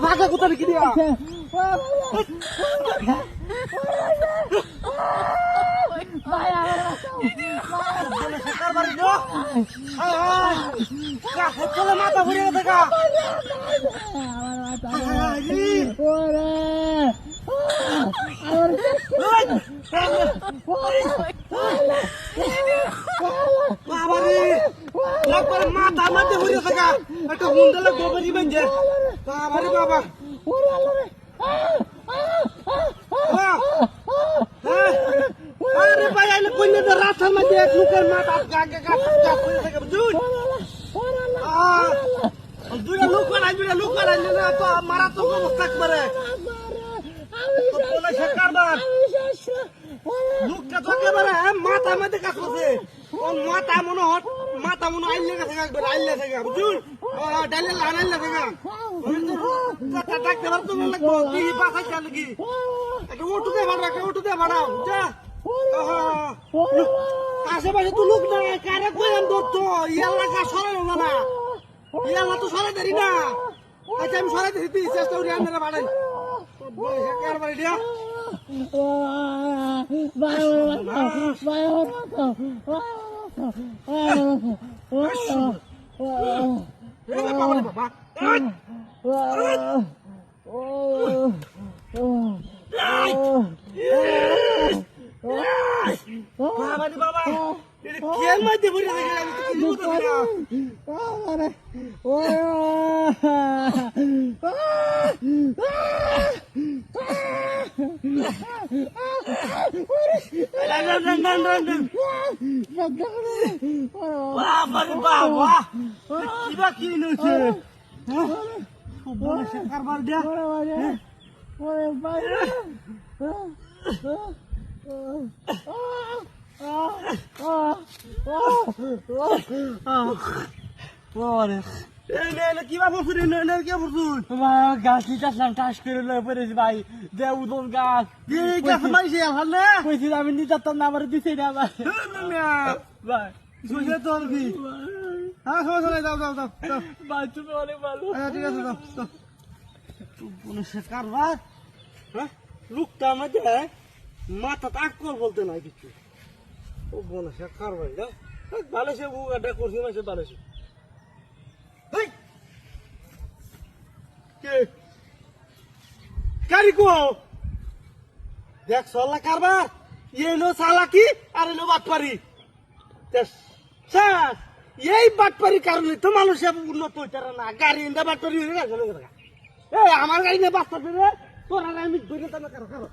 ভাগা কোথায় কি দিয়া মাথা ঘুরে দেখা মাথা মাঝে ঘুরে থাকা একটা হুন্ডালে গোবরি বেঁধে বাবারে বাবা আরে ভাই আইলে কইলে তো রাস্তার মধ্যে এক লোকের মাথা গাগে গাছ করে থাকে বুঝুন দুইটা লোক বানাইলে না তো মারাত্মক অবস্থা করে তো পুলিশে কারবার লোকটা তো একেবারে মাথা মধ্যে কাজ করছে ওর মাথা মনে আইলে গেছে একবার আইলে থাকে বুঝুন ডাইলে লানাইলে থাকে ডাক্তার তো লাগবো কি বাঁচাইছে নাকি একটা ওটুতে ভাড়াও যা আশেপাশে তো লোক না কারে কইলাম ধরতো এলাকা সরানো না এলাকা তো সরাই দেরি না আচ্ছা আমি সরাই দিতে চেষ্টা করি আপনারা ভাড়াই কারবারি দিয়া বাবা খেল মাইতে পড়ে দেখে আমি তো কিছু বুঝতে না কিবা কি নইছে বলে সে কারবার দিয়া গাছ নিতেছিলাম টাস করে লয়ে পড়েছি ভাই দে উদল গাছ আমি নিতে না আমার দিছে না ভাই বুঝলে তো আর কি হ্যাঁ সমস্যা নাই যাও ভাই তুমি অনেক ভালো ঠিক আছে যাও সে কারবার হ্যাঁ লোকটা আমাদের মাথা তাক কর বলতে নাই কিছু ও বলে সে কারবার যাও ভালো সে এটা করছি না সে ভালো কারিকো দেখ সল্লা কারবার এনো সালাকি আর এনো বাটপারি এই বাটপারি কারণে তো মানুষ উন্নত হইতারা না গাড়ি ইন্দা বাটপারি হয়ে গেছে আমার গাড়ি নিয়ে বাস করবে তোরা আমি ধরে কারো